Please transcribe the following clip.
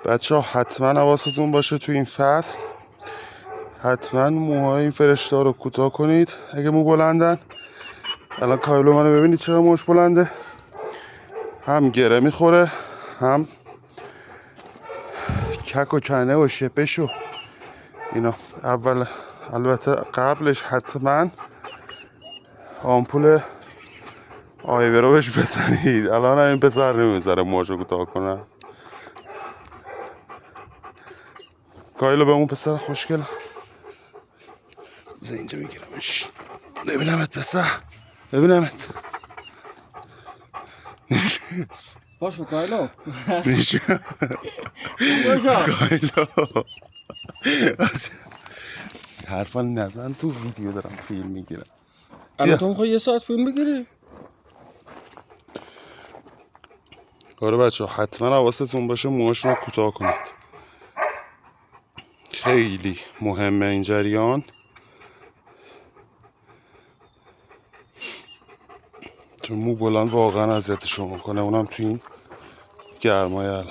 بچه ها حتما حواستون باشه تو این فصل حتما موهای این فرشته ها رو کوتاه کنید اگه مو بلندن. الان کایلو منو ببینید چقدر موش بلنده، هم گره میخوره هم کک و کنه و شپش و اینا. اول البته قبلش حتما آمپول آیوه رو بهش بزنید. الان این پسر نمیذاره موشو کوتاه کنه. کایلو به اون پسر خوشگل بذار اینجا میگیرمش. ببینمت پسر، ببینمت. پاشو کایلو. نشون کایلو حرفا نزن، تو ویدیو دارم فیلم میگیرم. الان تو میخوای 1 ساعت فیلم بگیری؟ آره بچه ها حتما حواستون باشه موهاشون رو کوتاه کنید، خیلی مهمه این جریان، چون مو بلند واقعا اذیت شما کنه، اونم تو این گرمای الان.